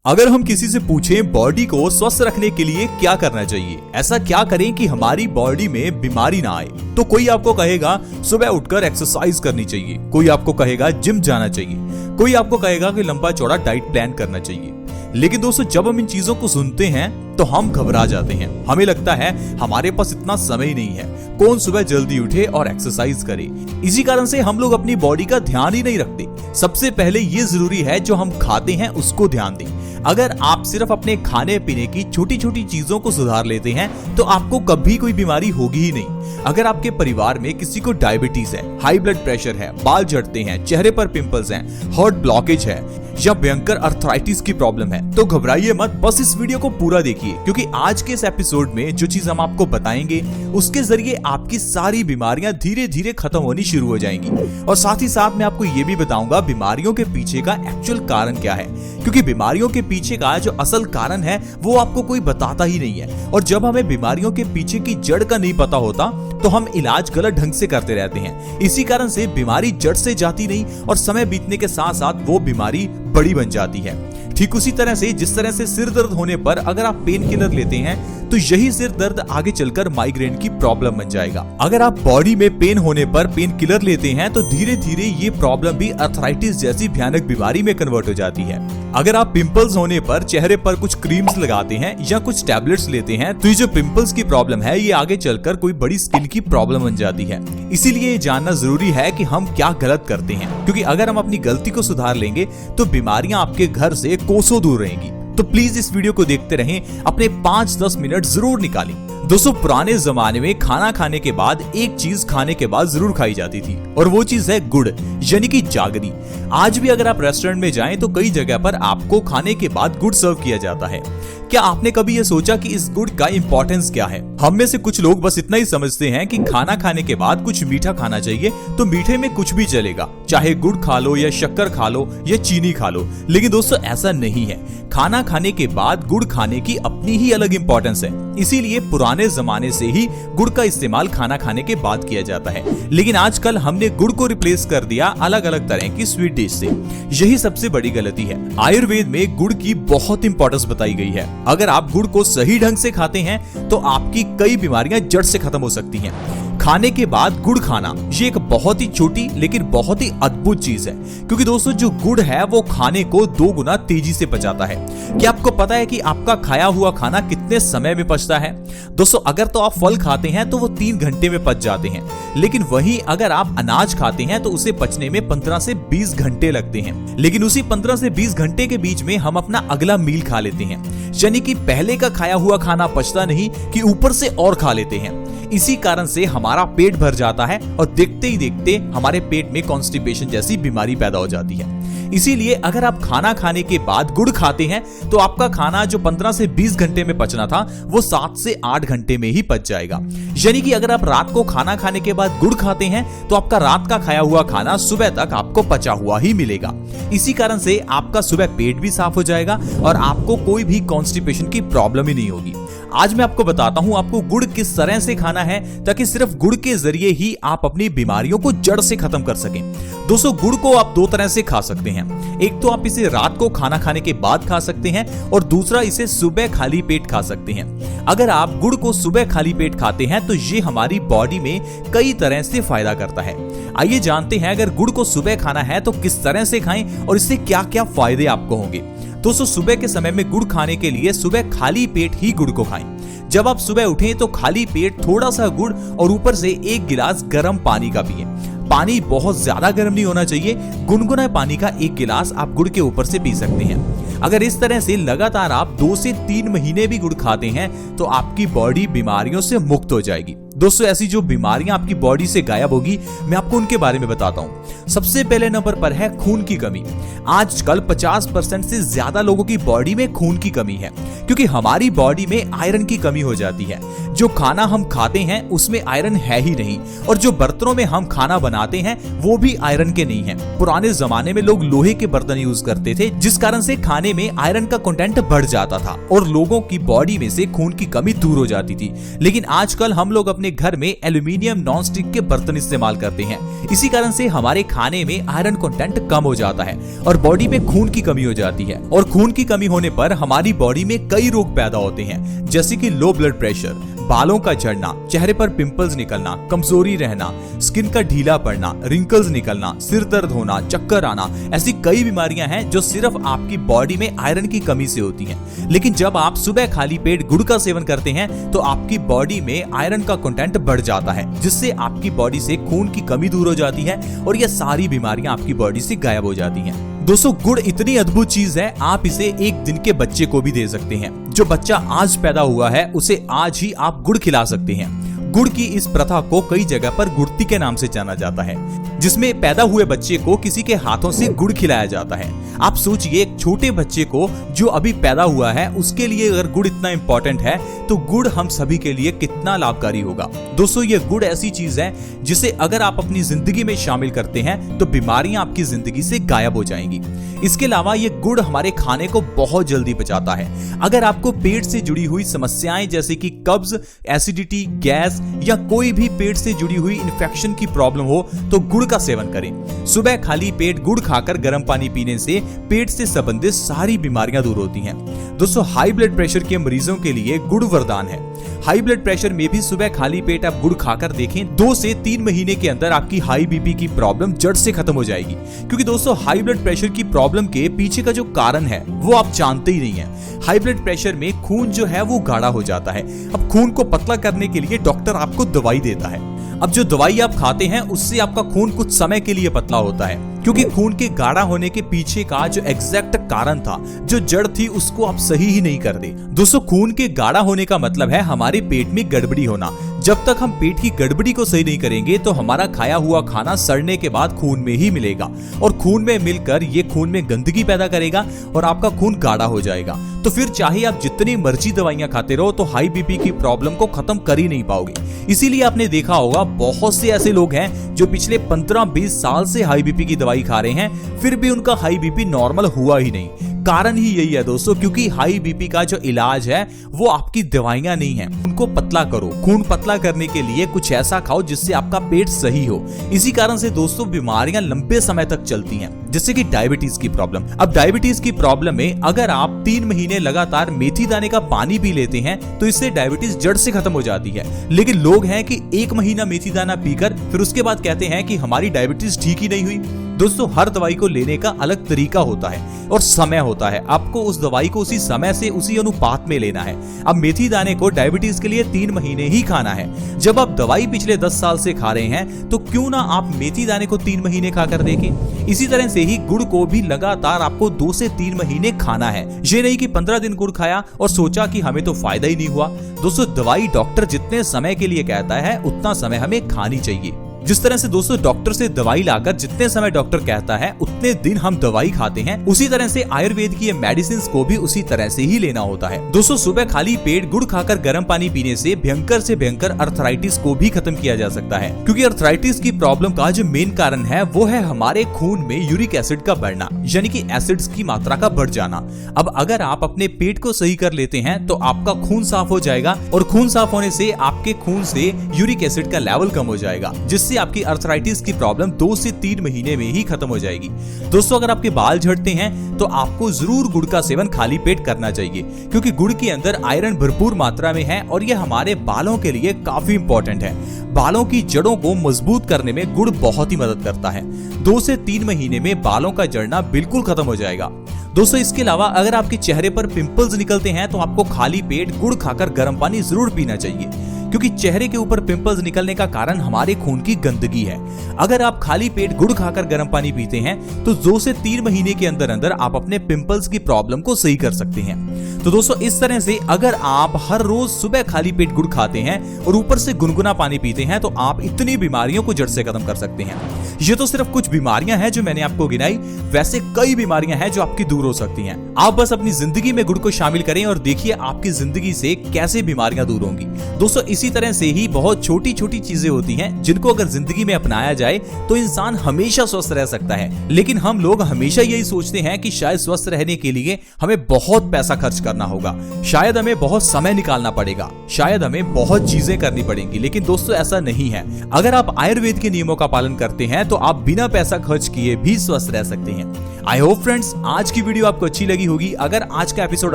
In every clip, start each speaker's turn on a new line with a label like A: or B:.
A: अगर हम किसी से पूछें बॉडी को स्वस्थ रखने के लिए क्या करना चाहिए, ऐसा क्या करें कि हमारी बॉडी में बीमारी ना आए, तो कोई आपको कहेगा सुबह उठकर एक्सरसाइज करनी चाहिए, कोई आपको कहेगा जिम जाना चाहिए, कोई आपको कहेगा कि लंबा चौड़ा डाइट प्लान करना चाहिए। लेकिन दोस्तों, जब हम इन चीजों को सुनते हैं तो हम घबरा जाते हैं। हमें लगता है हमारे पास इतना समय नहीं है, कौन सुबह जल्दी उठे और एक्सरसाइज करे। इसी कारण से हम लोग अपनी बॉडी का ध्यान ही नहीं रखते। सबसे पहले ये जरूरी है जो हम खाते हैं उसको ध्यान दें। अगर आप सिर्फ अपने खाने पीने की छोटी छोटी चीजों को सुधार लेते हैं तो आपको कभी कोई बीमारी होगी ही नहीं। अगर आपके परिवार में किसी को डायबिटीज है, हाई ब्लड प्रेशर है, बाल झड़ते हैं, चेहरे पर पिंपल्स हैं, हार्ट ब्लॉकेज है या भयंकर अर्थराइटिस की प्रॉब्लम है, तो घबराइए मत, बस इस वीडियो को पूरा देखिए, क्योंकि आज के इस एपिसोड में जो चीज हम आपको बताएंगे उसके जरिए आपकी सारी बीमारियां धीरे धीरे खत्म होनी शुरू हो जाएंगी। और साथ ही साथ मैं आपको ये भी बताऊंगा बीमारियों के पीछे का एक्चुअल कारण क्या है, क्योंकि बीमारियों के पीछे का जो असल कारण है वो आपको कोई बताता ही नहीं है। और जब हमें बीमारियों के पीछे की जड़ का नहीं पता होता तो हम इलाज गलत ढंग से करते रहते हैं। इसी कारण से बीमारी जड़ से जाती नहीं और समय बीतने के साथ साथ वो बीमारी बड़ी बन जाती है। ठीक उसी तरह से जिस तरह से सिर दर्द होने पर अगर आप पेन किलर लेते हैं तो यही सिर दर्द आगे चलकर माइग्रेन की प्रॉब्लम बन जाएगा। अगर आप बॉडी में पेन होने पर पेन किलर लेते हैं तो धीरे धीरे ये प्रॉब्लम भी अर्थराइटिस जैसी भयानक बीमारी में कन्वर्ट हो जाती है। अगर आप पिंपल्स होने पर चेहरे पर कुछ क्रीम्स लगाते हैं या कुछ टैबलेट्स लेते हैं तो ये जो पिंपल्स की प्रॉब्लम है ये आगे चलकर कोई बड़ी स्किन की प्रॉब्लम बन जाती है। इसीलिए ये जानना जरूरी है कि हम क्या गलत करते हैं, क्योंकि अगर हम अपनी गलती को सुधार लेंगे तो बीमारियां आपके घर से कोसों दूर रहेंगी। तो प्लीज इस वीडियो को देखते रहें, अपने 5-10 मिनट जरूर निकालें। दोस्तों, पुराने जमाने में खाना खाने के बाद एक चीज खाने के बाद जरूर खाई जाती थी और वो चीज है गुड़, यानी कि जागरी। आज भी अगर आप रेस्टोरेंट में जाएं तो कई जगह पर आपको खाने के बाद गुड़ सर्व किया जाता है। क्या आपने कभी ये सोचा कि इस गुड़ का इंपॉर्टेंस क्या है? हम में से कुछ लोग बस इतना ही समझते हैं कि खाना खाने के बाद कुछ मीठा खाना चाहिए, तो मीठे में कुछ भी चलेगा, चाहे गुड़ खा लो या शक्कर खा लो या चीनी खा लो। लेकिन दोस्तों, ऐसा नहीं है। खाना खाने के बाद गुड़ खाने की अपनी ही अलग इंपॉर्टेंस है। इसीलिए पुराने जमाने से ही गुड़ का इस्तेमाल खाना खाने के बाद किया जाता है। लेकिन आजकल हमने गुड़ को रिप्लेस कर दिया अलग अलग तरह की स्वीट डिश से। यही सबसे बड़ी गलती है। आयुर्वेद में गुड़ की बहुत इंपॉर्टेंस बताई गई है। अगर आप गुड़ को सही ढंग से खाते हैं तो आपकी कई बीमारियां जड़ से खत्म हो सकती हैं। खाने के बाद गुड़ खाना ये एक बहुत ही छोटी लेकिन बहुत ही अद्भुत चीज है, क्योंकि दोस्तों जो गुड़ है वो खाने को 2 गुना तेजी से पचाता है। क्या आपको पता है कि आपका खाया हुआ खाना कितने समय में पचता है? दोस्तों, अगर तो आप फल खाते हैं तो वो 3 घंटे में पच जाते हैं, लेकिन वहीं अगर आप अनाज खाते हैं तो उसे पचने में 15 से 20 घंटे लगते हैं। लेकिन उसी 15 से 20 घंटे के बीच में हम अपना अगला मील खा लेते हैं, यानी कि पहले का खाया हुआ खाना पचता नहीं कि ऊपर से और खा लेते हैं। इसी कारण से हमारा पेट भर जाता है और देखते ही देखते हमारे पेट में कॉन्स्टिपेशन जैसी बीमारी पैदा हो जाती है। इसीलिए अगर आप खाना खाने के बाद गुड़ खाते हैं तो आपका खाना जो 15 से 20 घंटे में पचना था वो 7 से 8 घंटे में ही पच जाएगा। यानी कि अगर आप रात को खाना खाने के बाद गुड़ खाते हैं तो आपका रात का खाया हुआ खाना सुबह तक आपको पचा हुआ ही मिलेगा। इसी कारण से आपका सुबह पेट भी साफ हो जाएगा और आपको कोई भी कॉन्स्टिपेशन की प्रॉब्लम ही नहीं होगी। आज मैं आपको बताता हूं आपको गुड़ किस तरह से खाना है ताकि सिर्फ गुड़ के जरिए ही आप अपनी बीमारियों को जड़ से खत्म कर सकें। दोस्तों, गुड़ को आप 2 तरह से खा सकते हैं। एक तो आप इसे रात को खाना खाने के बाद खा सकते हैं और दूसरा इसे सुबह खाली पेट खा सकते हैं। अगर आप गुड़ को सुबह खाली पेट खाते हैं तो ये हमारी बॉडी में कई तरह से फायदा करता है। आइए जानते हैं अगर गुड़ को सुबह खाना है तो किस तरह से खाएं और इससे क्या क्या फायदे आपको होंगे। दोस्तों, सुबह के समय में गुड़ खाने के लिए सुबह खाली पेट ही गुड़ को खाएं। जब आप सुबह उठें तो खाली पेट थोड़ा सा गुड़ और ऊपर से 1 गिलास गर्म पानी का पिएं। पानी बहुत ज्यादा गर्म नहीं होना चाहिए, गुनगुना पानी का 1 गिलास आप गुड़ के ऊपर से पी सकते हैं। अगर इस तरह से लगातार आप 2 से 3 महीने भी गुड़ खाते हैं तो आपकी बॉडी बीमारियों से मुक्त हो जाएगी। दोस्तों, ऐसी जो बीमारियां आपकी बॉडी से गायब होगी मैं आपको उनके बारे में बताता हूं। सबसे पहले नंबर पर है खून की कमी। आजकल 50% से ज्यादा लोगों की बॉडी में खून की कमी है, क्योंकि हमारी बॉडी में आयरन की कमी हो जाती है। जो खाना हम खाते हैं उसमें आयरन है ही नहीं और जो बर्तनों में हम खाना बनाते हैं वो भी आयरन के नहीं है। पुराने जमाने में लोग लोहे के बर्तन यूज करते थे, जिस कारण से खाने में आयरन का कंटेंट बढ़ जाता था और लोगों की बॉडी में से खून की कमी दूर हो जाती थी। लेकिन आजकल हम लोग अपने अपने घर में एल्यूमिनियम नॉन स्टिक के बर्तन इस्तेमाल करते हैं। इसी कारण से हमारे खाने में आयरन कंटेंट कम हो जाता है और बॉडी में खून की कमी हो जाती है। और खून की कमी होने पर हमारी बॉडी में कई रोग पैदा होते हैं, जैसे कि लो ब्लड प्रेशर, बालों का झड़ना, चेहरे पर पिंपल्स निकलना, कमजोरी रहना, स्किन का ढीला पड़ना, रिंकल्स निकलना, सिर दर्द होना, चक्कर आना। ऐसी कई बीमारियां हैं जो सिर्फ आपकी बॉडी में आयरन की कमी से होती हैं। लेकिन जब आप सुबह खाली पेट गुड़ का सेवन करते हैं तो आपकी बॉडी में आयरन का कंटेंट बढ़ जाता है, जिससे आपकी बॉडी से खून की कमी दूर हो जाती है और ये सारी बीमारियां आपकी बॉडी से गायब हो जाती हैं। दोस्तों, गुड़ इतनी अद्भुत चीज है, आप इसे एक दिन के बच्चे को भी दे सकते हैं। जो बच्चा आज पैदा हुआ है उसे आज ही आप गुड़ खिला सकते हैं। गुड़ की इस प्रथा को कई जगह पर गुड़ती के नाम से जाना जाता है, जिसमें पैदा हुए बच्चे को किसी के हाथों से गुड़ खिलाया जाता है। आप सोचिए, एक छोटे बच्चे को जो अभी पैदा हुआ है उसके लिए अगर गुड़ इतना इंपॉर्टेंट है तो गुड़ हम सभी के लिए कितना लाभकारी होगा। दोस्तों, ये गुड़ ऐसी चीज है जिसे अगर आप अपनी जिंदगी में शामिल करते हैं तो बीमारियां आपकी जिंदगी से गायब हो जाएंगी। इसके अलावा ये गुड़ हमारे खाने को बहुत जल्दी पचाता है। अगर आपको पेट से जुड़ी हुई समस्याएं जैसे कि कब्ज, एसिडिटी, गैस या कोई भी पेट से जुड़ी हुई इन्फेक्शन की प्रॉब्लम हो तो गुड़ का सेवन करें। सुबह खाली पेट गुड़ खाकर गर्म पानी पीने से पेट से संबंधित सारी बीमारियां दूर होती हैं। दोस्तों, हाई ब्लड प्रेशर के मरीजों के लिए गुड़ वरदान है। हाई ब्लड प्रेशर में भी सुबह खाली पेट आप गुड़ खाकर देखें, 2 से 3 महीने के अंदर आपकी हाई बीपी की प्रॉब्लम जड़ से खत्म हो जाएगी। क्योंकि दोस्तों, हाई ब्लड प्रेशर की प्रॉब्लम के पीछे का जो कारण है वो आप जानते ही नहीं है। हाई ब्लड प्रेशर में खून जो है वो गाढ़ा हो जाता है। अब खून को पतला करने के लिए डॉक्टर आपको दवाई देता है। अब जो दवाई आप खाते हैं उससे आपका खून कुछ समय के लिए पतला होता है, क्योंकि खून के गाढ़ा होने के पीछे का जो एग्जैक्ट कारण था, जो जड़ थी, उसको आप सही ही नहीं कर दे। दोस्तों, खून के गाढ़ा होने का मतलब है हमारे पेट में गड़बड़ी होना। जब तक हम पेट की गड़बड़ी को सही नहीं करेंगे तो हमारा खाया हुआ खाना सड़ने के बाद खून में ही मिलेगा और खून में मिलकर ये खून में गंदगी पैदा करेगा और आपका खून गाढ़ा हो जाएगा। तो फिर चाहे आप जितनी मर्जी दवाइयां खाते रहो तो हाई बीपी की प्रॉब्लम को खत्म कर ही नहीं पाओगे। इसीलिए आपने देखा होगा बहुत से ऐसे लोग हैं जो पिछले 15-20 साल से हाई बीपी की दवाई खा रहे हैं, फिर भी उनका हाई बीपी नॉर्मल हुआ ही नहीं। कारण ही यही है दोस्तों, क्योंकि हाई बीपी का जो इलाज है वो आपकी दवाइयां नहीं है। उनको पतला करो। खून पतला करने के लिए कुछ ऐसा खाओ जिससे आपका पेट सही हो। इसी कारण से दोस्तों बीमारियां लंबे समय तक चलती हैं, जैसे कि डायबिटीज की प्रॉब्लम। अब डायबिटीज की प्रॉब्लम में अगर आप 3 महीने लगातार मेथी दाने का पानी पी लेते हैं तो इससे डायबिटीज जड़ से खत्म हो जाती है। लेकिन लोग हैं कि 1 महीना मेथी दाना पीकर फिर उसके बाद कहते हैं कि हमारी डायबिटीज ठीक ही नहीं हुई। दोस्तों, हर दवाई को लेने का अलग तरीका होता है और समय होता है। आपको उस दवाई को उसी समय से उसी अनुपात में लेना है। अब मेथी दाने को डायबिटीज के लिए 3 महीने ही खाना है। जब आप दवाई पिछले 10 साल से खा रहे हैं तो क्यों ना आप मेथी दाने को 3 महीने खाकर देखें। इसी तरह से ही गुड़ को भी लगातार आपको 2 से 3 महीने खाना है। ये नहीं कि 15 दिन गुड़ खाया और सोचा कि हमें तो फायदा ही नहीं हुआ। दोस्तों, दवाई डॉक्टर जितने समय के लिए कहता है उतना समय हमें खानी चाहिए। जिस तरह से दोस्तों डॉक्टर से दवाई लाकर जितने समय डॉक्टर कहता है उतने दिन हम दवाई खाते हैं, उसी तरह से आयुर्वेद की मेडिसिन को भी उसी तरह से ही लेना होता है। दोस्तों, सुबह खाली पेट गुड़ खाकर गर्म पानी पीने से भयंकर अर्थराइटिस को भी खत्म किया जा सकता है, क्योंकि अर्थराइटिस की प्रॉब्लम का जो मेन कारण है वो है हमारे खून में यूरिक एसिड का बढ़ना, यानी कि एसिड्स की मात्रा का बढ़ जाना। अब अगर आप अपने पेट को सही कर लेते हैं तो आपका खून साफ हो जाएगा और खून साफ होने से आपके खून से यूरिक एसिड का लेवल कम हो जाएगा, जिससे आपकी अर्थराइटिस की प्रॉब्लम 2 से 3 महीने में ही खत्म हो जाएगी। दोस्तों, अगर आपके बाल झड़ते हैं तो आपको जरूर गुड़ का सेवन खाली पेट करना चाहिए, क्योंकि गुड़ के अंदर आयरन भरपूर मात्रा में है और यह हमारे बालों के लिए काफी इंपॉर्टेंट है। बालों की जड़ों को मजबूत करने में गुड़ बहुत ही मदद करता है। 2 से 3 महीने में बालों का झड़ना बिल्कुल खत्म हो जाएगा। दोस्तों, इसके अलावा अगर आपके चेहरे पर पिंपल्स निकलते हैं तो आपको खाली पेट गुड़ खाकर गर्म पानी जरूर पीना चाहिए, क्योंकि चेहरे के ऊपर पिंपल्स निकलने का कारण हमारे खून की गंदगी है। अगर आप खाली पेट गुड़ खाकर गर्म पानी पीते हैं तो 2 से 3 महीने के अंदर अंदर आप अपने पिंपल्स की प्रॉब्लम को सही कर सकते हैं। तो दोस्तों, इस तरह से अगर आप हर रोज सुबह खाली पेट गुड़ खाते हैं और ऊपर से गुनगुना पानी पीते हैं तो आप इतनी बीमारियों को जड़ से खत्म कर सकते हैं। ये तो सिर्फ कुछ बीमारियां हैं जो मैंने आपको गिनाई, वैसे कई बीमारियां हैं जो आपकी दूर हो सकती हैं। आप बस अपनी जिंदगी में गुड़ को शामिल करें और देखिए आपकी जिंदगी से कैसे बीमारियां दूर होंगी। दोस्तों इसी तरह से ही बहुत छोटी छोटी चीजें होती हैं जिनको अगर जिंदगी में अपनाया जाए तो इंसान हमेशा स्वस्थ रह सकता है। लेकिन हम लोग हमेशा यही सोचते हैं कि शायद स्वस्थ रहने के लिए हमें बहुत पैसा खर्च करना होगा, शायद हमें बहुत समय निकालना पड़ेगा, शायद हमें बहुत चीजें करनी पड़ेंगी। लेकिन दोस्तों ऐसा नहीं है। अगर आप आयुर्वेद के नियमों का पालन करते हैं तो आप बिना पैसा खर्च किए भी स्वस्थ रह सकते हैं। आई होप फ्रेंड्स आज की वीडियो आपको अच्छी लगी होगी। अगर आज का एपिसोड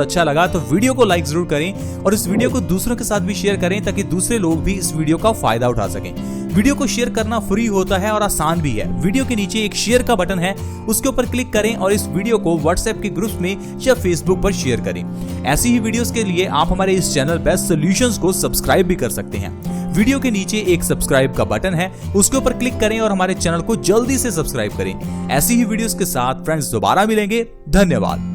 A: अच्छा लगा तो वीडियो को लाइक जरूर करें और इस वीडियो को दूसरों के साथ भी शेयर करें ताकि दूसरे लोग भी इस वीडियो का फायदा उठा सकें। वीडियो को शेयर करना फ्री होता है और आसान भी है। वीडियो के नीचे एक शेयर का बटन है, उसके ऊपर क्लिक करें और इस वीडियो को व्हाट्सएप के ग्रुप्स में या फेसबुक पर शेयर करें। ऐसी ही वीडियोस के लिए आप हमारे इस चैनल बेस्ट सॉल्यूशंस को सब्सक्राइब भी कर सकते हैं। वीडियो के नीचे एक सब्सक्राइब का बटन है, उसके ऊपर क्लिक करें और हमारे चैनल को जल्दी से सब्सक्राइब करें। ऐसी ही वीडियोस के साथ फ्रेंड्स दोबारा मिलेंगे। धन्यवाद।